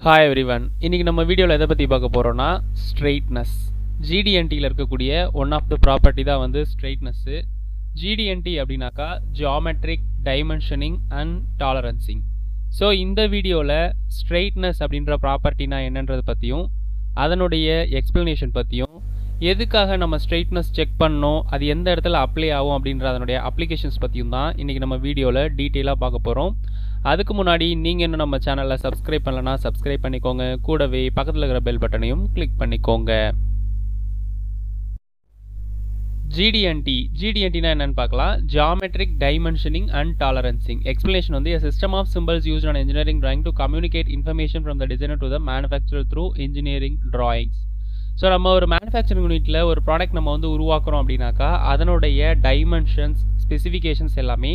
Hi everyone. இன்னைக்கு நம்ம வீடியோவில் எதை பற்றி பார்க்க போகிறோன்னா ஸ்ட்ரெயிட்னஸ். ஜிடிஎன்டியில் இருக்கக்கூடிய ஒன் ஆஃப் த ப்ராப்பர்ட்டி தான் வந்து ஸ்ட்ரெயிட்னஸ்ஸு. ஜிடிஎன்டி அப்படின்னாக்கா geometric dimensioning and tolerancing. So இந்த வீடியோவில் ஸ்ட்ரெயிட்னஸ் அப்படின்ற ப்ராப்பர்ட்டினா என்னன்றதை பற்றியும் அதனுடைய எக்ஸ்ப்ளனேஷன் பற்றியும் எதுக்காக நம்ம ஸ்ட்ரெயிட்னஸ் செக் பண்ணோம், அது எந்த இடத்துல அப்ளை ஆகும் அப்படின்ற அதனுடைய அப்ளிகேஷன்ஸ் பற்றியும் தான் இன்றைக்கி நம்ம வீடியோவில் டீட்டெயிலாக பார்க்க போகிறோம். அதுக்கு முன்னாடி நீங்கள் இன்னும் நம்ம சேனலில் சப்ஸ்கிரைப் பண்ணலன்னா சப்ஸ்கிரைப் பண்ணிக்கோங்க. கூடவே பக்கத்தில் இருக்கிற பெல் பட்டனையும் கிளிக் பண்ணிக்கோங்க. ஜிடிஎன்டினா என்னன்னு பார்க்கலாம். Geometric dimensioning and tolerancing. Explanation வந்து a system of symbols used on engineering drawing to communicate information from the designer to the manufacturer through engineering drawings. So நம்ம ஒரு மேனுஃபேக்சரிங் யூனிட்டில் ஒரு ப்ராடக்ட் நம்ம வந்து உருவாக்குறோம் அப்படின்னாக்கா அதனுடைய டைமென்ஷன்ஸ் ஸ்பெசிஃபிகேஷன்ஸ் எல்லாமே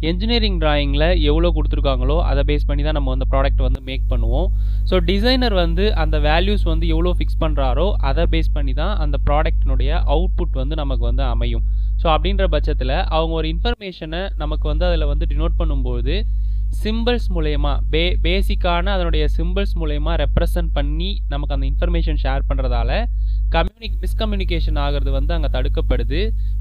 என்ஜினியரிங் டிராயிங்கில் எவ்வளோ கொடுத்துருக்காங்களோ அதை பேஸ் பண்ணி தான் நம்ம அந்த ப்ராடக்ட் வந்து மேக் பண்ணுவோம். ஸோ டிசைனர் வந்து அந்த வேல்யூஸ் வந்து எவ்வளோ ஃபிக்ஸ் பண்ணுறாரோ அதை பேஸ் பண்ணி தான் அந்த ப்ராடக்டினுடைய அவுட்புட் வந்து நமக்கு வந்து அமையும். ஸோ அப்படின்ற பட்சத்தில் அவங்க ஒரு இன்ஃபர்மேஷனை நமக்கு வந்து அதில் வந்து டினோட் பண்ணும்போது சிம்பிள்ஸ் மூலயமா பேசிக்கான அதனுடைய சிம்பிள்ஸ் மூலயமா ரெப்ரசன்ட் பண்ணி நமக்கு அந்த இன்ஃபர்மேஷன் ஷேர் பண்ணுறதால மிஸ்கம்யூனிகேஷன் ஆகிறது வந்து அங்கே தடுக்கப்படுது.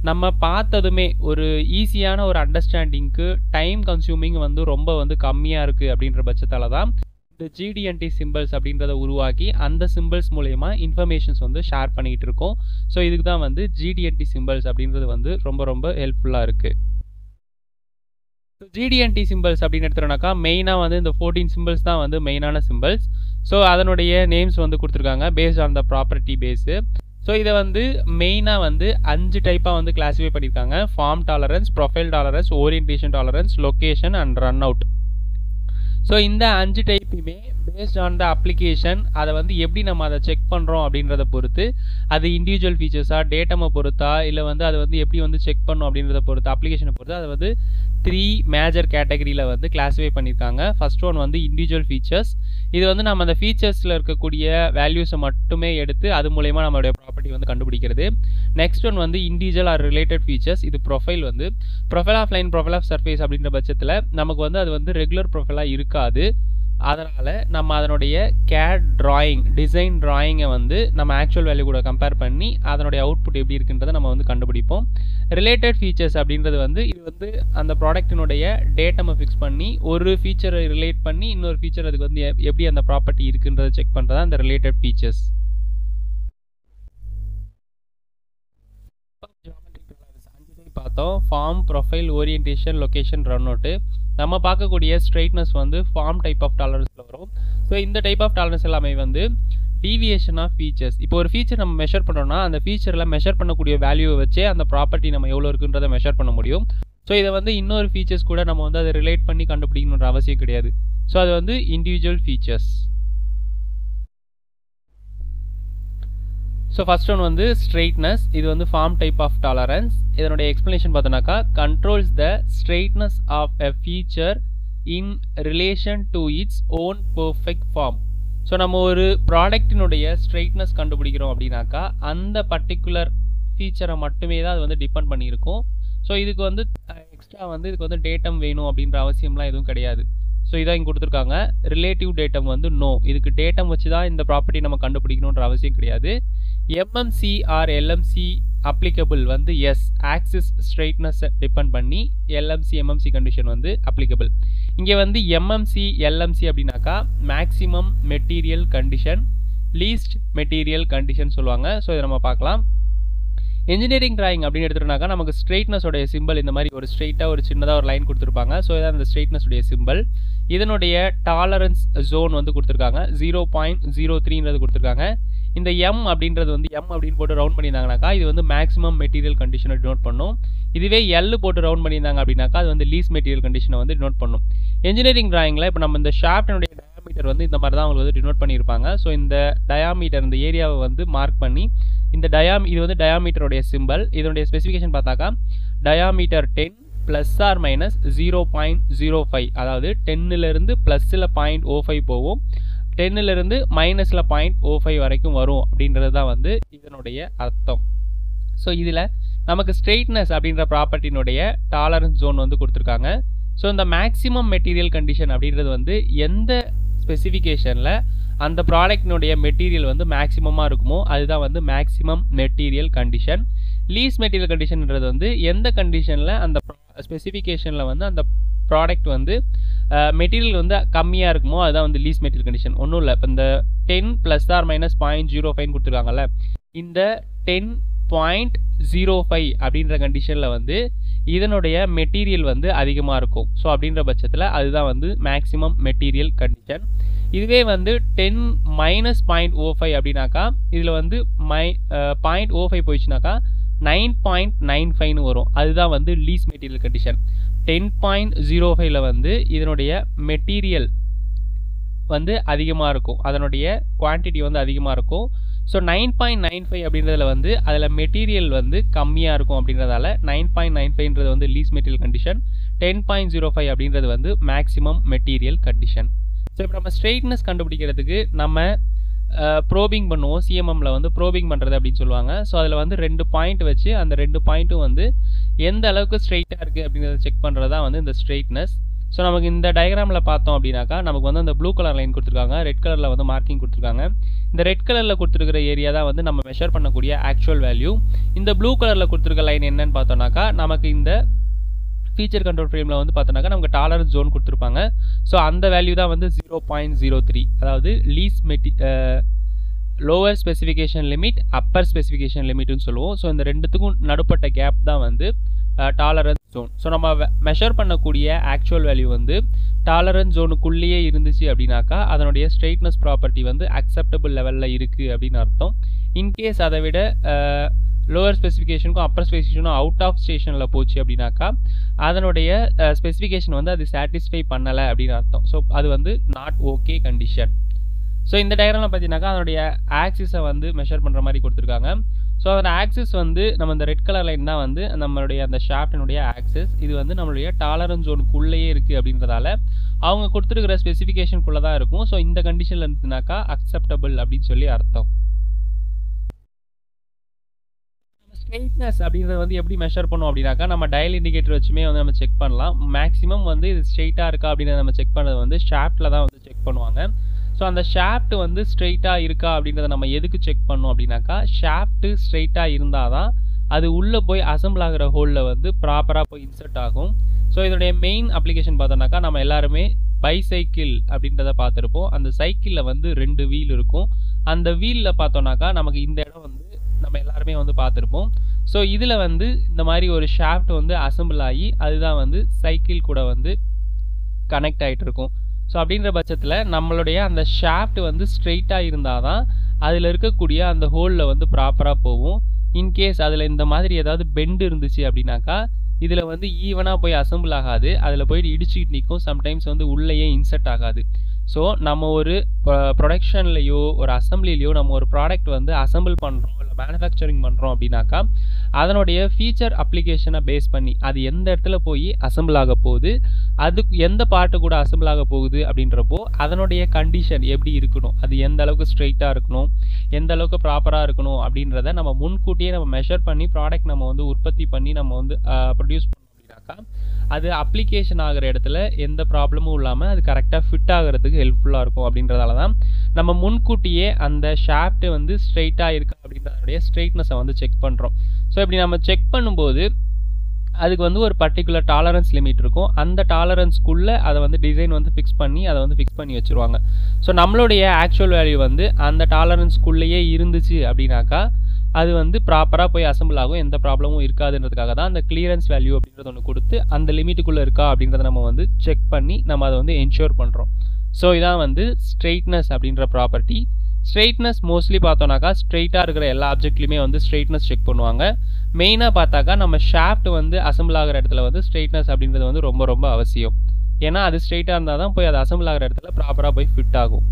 நம்ம பார்த்ததுமே ஒரு ஈஸியான ஒரு அண்டர்ஸ்டாண்டிங்க்கு டைம் கன்சியூமிங் வந்து ரொம்ப வந்து கம்மியாக இருக்குது அப்படின்ற பட்சத்தால் தான் இந்த ஜிடிஎன்டி சிம்பிள்ஸ் அப்படின்றத உருவாக்கி அந்த சிம்பிள்ஸ் மூலயமா இன்ஃபர்மேஷன்ஸ் வந்து ஷேர் பண்ணிக்கிட்டு இருக்கோம். ஸோ இதுக்கு தான் வந்து ஜிடிஎன்டி சிம்பிள்ஸ் அப்படின்றது வந்து ரொம்ப ரொம்ப ஹெல்ப்ஃபுல்லாக இருக்குது. ஜிடிஎன்டி சிம்பிள்ஸ் அப்படின்னு எடுத்துட்டோம்னாக்கா மெயினாக வந்து இந்த 14 சிம்பிள்ஸ் தான் வந்து மெயினான சிம்பிள்ஸ். ஸோ அதனுடைய நேம்ஸ் வந்து கொடுத்துருக்காங்க based on the property base. So இதை வந்து மெயினாக வந்து 5 டைப்பாக வந்து கிளாஸிஃபை பண்ணியிருக்காங்க. Form tolerance, profile tolerance, orientation tolerance, location and run out. So இந்த 5 டைப்புமே பேஸ்ட் ஆன் த அப்ளிகேஷன் அதை வந்து எப்படி நம்ம அதை செக் பண்ணுறோம் அப்படின்றத பொறுத்து அது இண்டிவிஜுவல் ஃபீச்சர்ஸாக டேட்டமை பொறுத்தா இல்லை வந்து அதை வந்து எப்படி வந்து செக் பண்ணோம் அப்படின்றத பொறுத்து அப்ளிகேஷனை பொறுத்து அதை வந்து 3 மேஜர் கேட்டகரியில் வந்து கிளாஸிஃபை பண்ணியிருக்காங்க. ஃபர்ஸ்ட் ஒன் வந்து இண்டிவிஜுவல் ஃபீச்சர்ஸ். இது வந்து நம்ம அந்த ஃபீச்சர்ஸில் இருக்கக்கூடிய வேல்யூஸை மட்டுமே எடுத்து அது மூலயமா நம்மளுடைய ப்ராப்பர்ட்டி வந்து கண்டுபிடிக்கிறது. நெக்ஸ்ட் ஒன் வந்து இண்டிவிஜுவல் ஆர் ரிலேட்டட் ஃபீச்சர்ஸ். இது ப்ரொஃபைல் வந்து profile of line, profile of surface அப்படின்ற பட்சத்தில் நமக்கு வந்து அது வந்து ரெகுலர் ப்ரொஃபைலாக இருக்காது. அதனால் நம்ம அதனுடைய கேட் டிராயிங், டிசைன் டிராயிங்கை வந்து நம்ம ஆக்சுவல் வேல்யூ கூட கம்பேர் பண்ணி அதனுடைய அவுட்புட் எப்படி இருக்குன்றதை நம்ம வந்து கண்டுபிடிப்போம். ரிலேட்டட் ஃபீச்சர்ஸ் அப்படின்றது வந்து இது வந்து அந்த ப்ராடக்டினுடைய டேட்டமை ஃபிக்ஸ் பண்ணி ஒரு ஃபீச்சரை ரிலேட் பண்ணி இன்னொரு ஃபீச்சர் அதுக்கு வந்து எப்படி அந்த ப்ராப்பர்ட்டி இருக்குன்றதை செக் பண்ணுறது அந்த ரிலேட்டட் ஃபீச்சர்ஸ். பார்த்தோம் form, profile, orientation, location, run out. நம்ம பார்க்கக்கூடிய ஸ்ட்ரெயிட்னஸ் வந்து ஃபார்ம் டைப் ஆஃப் டாலரன்ஸில் வரும். ஸோ இந்த டைப் ஆஃப் டாலரன்ஸ் எல்லாமே வந்து டீவியேஷன் ஆஃப் ஃபீச்சர்ஸ். இப்போ ஒரு ஃபீச்சர் நம்ம மெஷர் பண்ணுறோம்னா அந்த ஃபீச்சரில் மெஷர் பண்ணக்கூடிய வேல்யூவை வச்சே அந்த ப்ராப்பர்ட்டி நம்ம எவ்வளோ இருக்குன்றதை மெஷர் பண்ண முடியும். ஸோ இதை வந்து இன்னொரு ஃபீச்சர்ஸ் கூட நம்ம வந்து அதை ரிலேட் பண்ணி கண்டுபிடிக்கணுன்ற அவசியம் கிடையாது. ஸோ அது வந்து individual features. So first one வந்து ஸ்ட்ரெயிட்னஸ். இது வந்து ஃபார்ம் டைப் ஆஃப் டாலரன்ஸ். இதனுடைய எக்ஸ்பிளனேஷன் பார்த்தோன்னாக்கா controls the straightness of a feature in relation to its own perfect form. So நம்ம ஒரு ப்ராடக்டினுடைய ஸ்ட்ரெயிட்னஸ் கண்டுபிடிக்கிறோம் அப்படின்னாக்கா அந்த பர்டிகுலர் ஃபீச்சரை மட்டுமே தான் அது வந்து டிபெண்ட் பண்ணியிருக்கும். ஸோ இதுக்கு வந்து எக்ஸ்ட்ரா வந்து இதுக்கு வந்து டேட்டம் வேணும் அப்படின்ற அவசியம்லாம் எதுவும் கிடையாது. ஸோ இதான் இங்கே கொடுத்துருக்காங்க. ரிலேட்டிவ் டேட்டம் வந்து நோ, இதுக்கு டேட்டம் வச்சு தான் இந்த ப்ராப்பர்ட்டி நம்ம கண்டுபிடிக்கணுன்ற அவசியம் கிடையாது. எம்எம்சி ஆர் எல்எம்சி அப்ளிகபிள் வந்து எஸ், ஆக்சிஸ் ஸ்ட்ரெயிட்னஸ் டிபெண்ட் பண்ணி எல்எம்சி எம்எம்சி கண்டிஷன் வந்து அப்ளிகபிள். இங்கே வந்து எம்எம்சி எல்எம்சி அப்படின்னாக்கா maximum material condition, least material condition சொல்லுவாங்க. ஸோ இதை நம்ம பார்க்கலாம். என்ஜினியரிங் டிராயிங் அப்படின்னு எடுத்துட்டோம்னாக்கா நமக்கு ஸ்ட்ரெயிட்னஸோடைய சிம்பிள் இந்த மாதிரி ஒரு ஸ்ட்ரெயிட்டாக ஒரு சின்னதாக ஒரு லைன் கொடுத்துருப்பாங்க. ஸோ இதான் அந்த ஸ்ட்ரெயிட்னஸுடைய சிம்பிள். இதனுடைய டாலரன்ஸ் ஜோன் வந்து கொடுத்துருக்காங்க 0.03ன்றது கொடுத்துருக்காங்க. இந்த எம் அப்படின்றது வந்து எம் அப்படின்னு போட்டு ரவுண்ட் பண்ணியிருந்தாங்கனாக்கா இது வந்து மேக்ஸிமம் மெட்டீரியல் கண்டிஷனை டினோட் பண்ணும். இதுவே எல் போட்டு ரவுண்ட் பண்ணியிருந்தாங்க அப்படின்னாக்கா அது வந்து லீஸ் மெட்டீரியல் கண்டிஷனை வந்து டினோட் பண்ணும். என்ஜினியரிங் டிராயிங்கில் இப்போ நம்ம இந்த ஷாஃப்டினுடைய டயாமீட்டர் வந்து இந்த மாதிரி தான் அவங்க வந்து டினோட் பண்ணியிருப்பாங்க. ஸோ இந்த டயாமீட்டர் இந்த ஏரியாவை வந்து மார்க் பண்ணி இந்த இது வந்து டயாமீட்டருடைய சிம்பிள். இதனுடைய ஸ்பெசிஃபிகேஷன் பார்த்தாக்கா டயாமீட்டர் 10 ப்ளஸ் ஆர் மைனஸ் 0.05, அதாவது 10லிருந்து ப்ளஸில் 0.05 போகும், 10லிருந்து மைனஸில் 0.05 வரைக்கும் வரும் அப்படின்றது தான் வந்து இதனுடைய அர்த்தம். ஸோ இதில் நமக்கு ஸ்ட்ரெயிட்னஸ் அப்படின்ற ப்ராப்பர்ட்டினுடைய டாலரன்ஸ் ஜோன் வந்து கொடுத்துருக்காங்க. ஸோ இந்த மேக்ஸிமம் மெட்டீரியல் கண்டிஷன் அப்படின்றது வந்து எந்த ஸ்பெசிஃபிகேஷனில் அந்த ப்ராடக்ட்னுடைய மெட்டீரியல் வந்து மேக்ஸிமமாக இருக்குமோ அதுதான் வந்து maximum material condition. Least material கண்டிஷன்ன்றது வந்து எந்த கண்டிஷனில் அந்த ஸ்பெசிஃபிகேஷனில் வந்து அந்த ப்ராடக்ட் வந்து மெட்டீரியல் வந்து கம்மியாக இருக்குமோ அதுதான் வந்து லீஸ் மெட்டீரியல் கண்டிஷன். ஒன்றும் இல்லை, இப்போ இந்த 10 ± 0.05 கொடுத்துருக்காங்கல்ல, இந்த 10.05 அப்படின்ற கண்டிஷனில் வந்து இதனுடைய மெட்டீரியல் வந்து அதிகமாக இருக்கும். ஸோ அப்படின்ற பட்சத்தில் அதுதான் வந்து மேக்ஸிமம் மெட்டீரியல் கண்டிஷன். இதுவே வந்து 10 - 0.05 அப்படின்னாக்கா இதில் வந்து 0.05 போயிடுச்சுனாக்கா 9.95 வரும். அதுதான் வந்து லீஸ் மெட்டீரியல் கண்டிஷன். 10.05 வந்து இதனுடைய மெட்டீரியல் வந்து அதிகமாக இருக்கும், அதனுடைய குவான்டிட்டி வந்து அதிகமாக இருக்கும். ஸோ 9.95 அப்படின்றதுல வந்து அதில் மெட்டீரியல் வந்து கம்மியாக இருக்கும். அப்படின்றதால 9.95ன்றது வந்து லீஸ் மெட்டீரியல் கண்டிஷன், 10.05 அப்படின்றது வந்து மேக்ஸிமம் மெட்டீரியல் கண்டிஷன். ஸோ இப்போ நம்ம ஸ்ட்ரெயிட்னஸ் கண்டுபிடிக்கிறதுக்கு நம்ம ப்ரோபிங் பண்ணுவோம். சிஎம்எம்ல வந்து ப்ரோபிங் பண்ணுறது அப்படின்னு சொல்லுவாங்க. ஸோ அதில் வந்து 2 பாயிண்ட் வச்சு அந்த 2 பாயிண்ட்டும் வந்து எந்த அளவுக்கு ஸ்ட்ரெயிட்டாக இருக்குது அப்படிங்கிறத செக் பண்ணுறது தான் வந்து இந்த ஸ்ட்ரெயிட்னஸ். ஸோ நமக்கு இந்த டயக்ராமில் பார்த்தோம் அப்படின்னாக்கா நமக்கு வந்து அந்த ப்ளூ கலர் லைன் கொடுத்துருக்காங்க, ரெட் கலரில் வந்து மார்க்கிங் கொடுத்துருக்காங்க. இந்த ரெட் கலரில் கொடுத்துருக்கிற ஏரியா தான் வந்து நம்ம மெஷர் பண்ணக்கூடிய ஆக்சுவல் வேல்யூ. இந்த ப்ளூ கலரில் கொடுத்துருக்க லைன் என்னன்னு பார்த்தோம்னாக்கா நமக்கு இந்த ஃபீச்சர் கண்ட்ரோல் ஃப்ரேமில் வந்து பார்த்தோன்னாக்கா நமக்கு டாலரன்ஸ் ஜோன் கொடுத்துருப்பாங்க. ஸோ அந்த வேல்யூ தான் வந்து 0.03, அதாவது lower specification limit, upper specification லிமிட்னு சொல்லுவோம். ஸோ இந்த ரெண்டுத்துக்கும் நடுப்பட்ட கேப் தான் வந்து டாலரன்ஸ் ஜோன். ஸோ நம்ம மெஷர் பண்ணக்கூடிய ஆக்சுவல் வேல்யூ வந்து டாலரன்ஸ் ஜோனுக்குள்ளேயே இருந்துச்சு அப்படின்னாக்கா அதனுடைய ஸ்ட்ரெயிட்னஸ் ப்ராப்பர்ட்டி வந்து அக்செப்டபிள் லெவலில் இருக்குது அப்படின்னு அர்த்தம். இன்கேஸ் அதை விட லோவர் ஸ்பெசிஃபிகேஷனுக்கும் அப்பர் ஸ்பெசிஃபிகேஷனும் அவுட் ஆஃப் ஸ்டேஷனில் போச்சு அப்படின்னாக்கா அதனுடைய ஸ்பெசிஃபிகேஷன் வந்து அது சாட்டிஸ்ஃபை பண்ணலை அப்படின்னு அர்த்தம். ஸோ அது வந்து நாட் ஓகே கண்டிஷன். ஸோ இந்த டயக்ராமில் பார்த்தீங்கன்னாக்கா அதனுடைய ஆக்சிஸை வந்து மெஷர் பண்ணுற மாதிரி கொடுத்துருக்காங்க. ஸோ அதோட ஆக்சிஸ் வந்து நம்ம இந்த ரெட் கலர் லைன் தான் வந்து நம்மளுடைய அந்த ஷாஃப்டினுடைய ஆக்சிஸ். இது வந்து நம்மளுடைய டாலரன்ஸ் ஜோனுக்குள்ளேயே இருக்குது அப்படின்றதால அவங்க கொடுத்துருக்கிற ஸ்பெசிஃபிகேஷனுக்குள்ளே தான் இருக்கும். ஸோ இந்த கண்டிஷனில் இருந்துச்சுனாக்கா அக்செப்டபிள் அப்படின்னு சொல்லி அர்த்தம். ஸ்ட்ரெயிட்னஸ் அப்படின்றத வந்து எப்படி மெஷர் பண்ணுவோம் அப்படின்னாக்கா நம்ம டயல் இண்டிகேட்டர் வச்சுமே வந்து நம்ம செக் பண்ணலாம். மேக்ஸிமம் வந்து இது ஸ்ட்ரெயிட்டாக இருக்கா அப்படின்றத நம்ம செக் பண்ணது வந்து ஷாஃப்ட்டில் தான் வந்து செக் பண்ணுவாங்க. ஸோ அந்த ஷாஃப்ட் வந்து ஸ்ட்ரெயிட்டாக இருக்கா அப்படின்றத நம்ம எதுக்கு செக் பண்ணோம் அப்படின்னாக்கா ஷாஃப்ட்டு ஸ்ட்ரெயிட்டாக இருந்தால் தான் அது உள்ளே போய் அசம்பிள் ஆகிற ஹோலில் வந்து ப்ராப்பராக போய் இன்சர்ட் ஆகும். ஸோ இதனுடைய மெயின் அப்ளிகேஷன் பார்த்தோம்னாக்கா நம்ம எல்லாருமே பைசைக்கிள் அப்படின்றத பார்த்துருப்போம். அந்த சைக்கிளில் வந்து 2 வீல் இருக்கும். அந்த வீலில் பார்த்தோம்னாக்கா நமக்கு இந்த இடம் வந்து நம்ம எல்லாருமே வந்து பார்த்துருப்போம். ஸோ இதில் வந்து இந்த மாதிரி ஒரு ஷாஃப்ட் வந்து அசம்பிள் ஆகி அதுதான் வந்து சைக்கிள் கூட வந்து கனெக்ட் ஆகிட்டு இருக்கும். ஸோ அப்படின்ற பட்சத்தில் நம்மளுடைய அந்த ஷாஃப்ட் வந்து ஸ்ட்ரெயிட்டாக இருந்தால் தான் அதில் இருக்கக்கூடிய அந்த ஹோலில் வந்து ப்ராப்பராக போகும். இன்கேஸ் அதில் இந்த மாதிரி ஏதாவது பெண்டு இருந்துச்சு அப்படின்னாக்கா இதில் வந்து ஈவனாக போய் அசம்பிள் ஆகாது, அதில் போயிட்டு இடிச்சுக்கிட்டு நிற்கும். சம்டைம்ஸ் வந்து உள்ளேயே இன்சர்ட் ஆகாது. ஸோ நம்ம ஒரு ப்ரொடக்ஷன்லேயோ ஒரு அசம்பிளிலையோ நம்ம ஒரு ப்ராடக்ட் வந்து அசம்பிள் பண்ணுறோம் இல்லை மேனுஃபேக்சரிங் பண்ணுறோம் அப்படின்னாக்கா அதனுடைய ஃபீச்சர் அப்ளிகேஷனை பேஸ் பண்ணி அது எந்த இடத்துல போய் அசம்பிள் ஆக போகுது, அதுக்கு எந்த பார்ட்டு கூட அசம்பிள் ஆக போகுது அப்படின்றப்போ அதனுடைய கண்டிஷன் எப்படி இருக்கணும், அது எந்த அளவுக்கு ஸ்ட்ரெயிட்டாக இருக்கணும், எந்த அளவுக்கு ப்ராப்பராக இருக்கணும் அப்படின்றத நம்ம முன்கூட்டியே நம்ம மெஷர் பண்ணி ப்ராடக்ட் நம்ம வந்து உற்பத்தி பண்ணி நம்ம வந்து ப்ரொடியூஸ் பண்ணோம் அப்படின்னாக்கா அது அப்ளிகேஷன் ஆகிற இடத்துல எந்த ப்ராப்ளமும் இல்லாமல் அது கரெக்டாக ஃபிட் ஆகிறதுக்கு ஹெல்ப்ஃபுல்லாக இருக்கும். அப்படின்றதால தான் நம்ம முன்கூட்டியே அந்த ஷாஃப்ட் வந்து ஸ்ட்ரெயிட்டாக இருக்கா அப்படின்றதுடைய ஸ்ட்ரெயிட்னஸை வந்து செக் பண்ணுறோம். ஸோ இப்படி நம்ம செக் பண்ணும்போது அதுக்கு வந்து ஒரு பர்டிகுலர் டாலரன்ஸ் லிமிட் இருக்கும். அந்த டாலரன்ஸ்க்குள்ளே அதை வந்து டிசைன் வந்து ஃபிக்ஸ் பண்ணி வச்சுருவாங்க. ஸோ நம்மளுடைய ஆக்சுவல் வேல்யூ வந்து அந்த டாலரன்ஸ்க்குள்ளேயே இருந்துச்சு அப்படின்னாக்கா அது வந்து ப்ராப்பராக போய் அசம்பிள் ஆகும், எந்த ப்ராப்ளமும் இருக்காதுன்றதுக்காக தான் அந்த கிளியரன்ஸ் வேல்யூ அப்படின்றது ஒன்று கொடுத்து அந்த லிமிட்டுக்குள்ளே இருக்கா அப்படின்றத நம்ம வந்து செக் பண்ணி நம்ம அதை வந்து என்ஷூர் பண்ணுறோம். ஸோ இதான் வந்து ஸ்ட்ரெயிட்னஸ் அப்படின்ற ப்ராப்பர்ட்டி. ஸ்ட்ரெயிட்னஸ் மோஸ்ட்லி பார்த்தோன்னாக்கா ஸ்ட்ரெயிட்டாக இருக்கிற எல்லா ஆப்ஜெக்ட்லையுமே வந்து ஸ்ட்ரெயிட்னஸ் செக் பண்ணுவாங்க. மெயினாக பார்த்தாக்கா நம்ம ஷாஃப்ட் வந்து அசம்பிள் ஆகிற இடத்துல வந்து ஸ்ட்ரெயிட்னஸ் அப்படின்றது வந்து ரொம்ப ரொம்ப அவசியம். ஏன்னா அது ஸ்ட்ரெயிட்டாக இருந்தால் தான் போய் அது அசம்பிள் ஆகிற இடத்துல ப்ராப்பராக போய் ஃபிட் ஆகும்.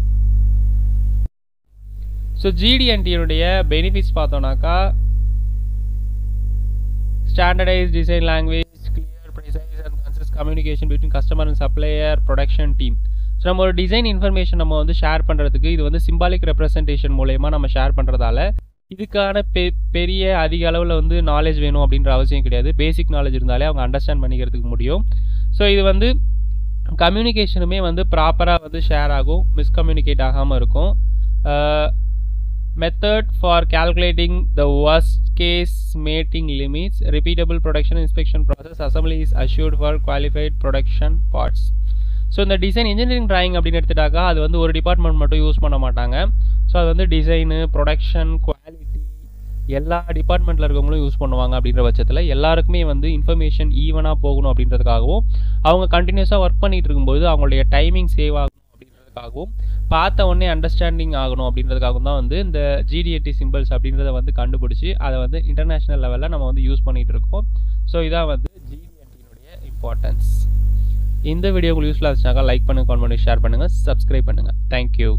ஸோ GD&T பெனிஃபிட்ஸ் பார்த்தோன்னாக்கா standardize design language, clear precise and consist communication between customer and supplier, production team. So நம்ம ஒரு டிசைன் இன்ஃபர்மேஷன் நம்ம வந்து ஷேர் பண்ணுறதுக்கு இது வந்து சிம்பாலிக் ரெப்ரசன்டேஷன் மூலயமா நம்ம ஷேர் பண்ணுறதால இதுக்கான பெரிய அதிக அளவில் வந்து நாலேஜ் வேணும் அப்படின்ற அவசியம் கிடையாது. பேசிக் நாலேஜ் இருந்தாலே அவங்க அண்டர்ஸ்டாண்ட் பண்ணிக்கிறதுக்கு முடியும். ஸோ இது வந்து கம்யூனிகேஷனுமே வந்து ப்ராப்பராக வந்து ஷேர் ஆகும், மிஸ்கம்யூனிகேட் ஆகாமல் இருக்கும். Method for calculating the worst case mating limits, repeatable production inspection process, assembly is assured for qualified production parts. So இந்த டிசைன் இன்ஜினியரிங் டிராயிங் அப்படின்னு எடுத்துட்டாக்கா அது வந்து ஒரு டிபார்ட்மெண்ட் மட்டும் யூஸ் பண்ண மாட்டாங்க. ஸோ அது வந்து டிசைனு, ப்ரொடக்ஷன், குவாலிட்டி எல்லா டிபார்ட்மெண்ட்டில் இருக்கவங்களும் யூஸ் பண்ணுவாங்க. அப்படின்ற பட்சத்தில் எல்லாருக்குமே வந்து இன்ஃபர்மேஷன் ஈவனாக போகணும் அப்படின்றதுக்காகவும், அவங்க கண்டினியூஸாக ஒர்க் பண்ணிகிட்டு இருக்கும்போது அவங்களுடைய டைமிங் சேவ் ஆகணும் அப்படின்றதுக்காகவும், பார்த்த உடனே அண்டர்ஸ்டாண்டிங் ஆகணும் அப்படின்றதுக்காகவும் தான் வந்து இந்த GDAT சிம்பிள்ஸ் அப்படின்றத வந்து கண்டுபிடிச்சி அதை வந்து இன்டர்நேஷ்னல் லெவலில் நம்ம வந்து யூஸ் பண்ணிகிட்டு இருக்கோம். ஸோ இதான் வந்து GDATனுடைய இம்பார்ட்டன்ஸ். இந்த வீடியோ உங்களுக்கு யூஸ்ஃபுல்லாக இருந்துச்சுனாக்கா லைக் பண்ணுங்கள், கமெண்ட் பண்ணி ஷேர் பண்ணுங்கள், சப்ஸ்கிரைப் பண்ணுங்கள். தேங்க்யூ.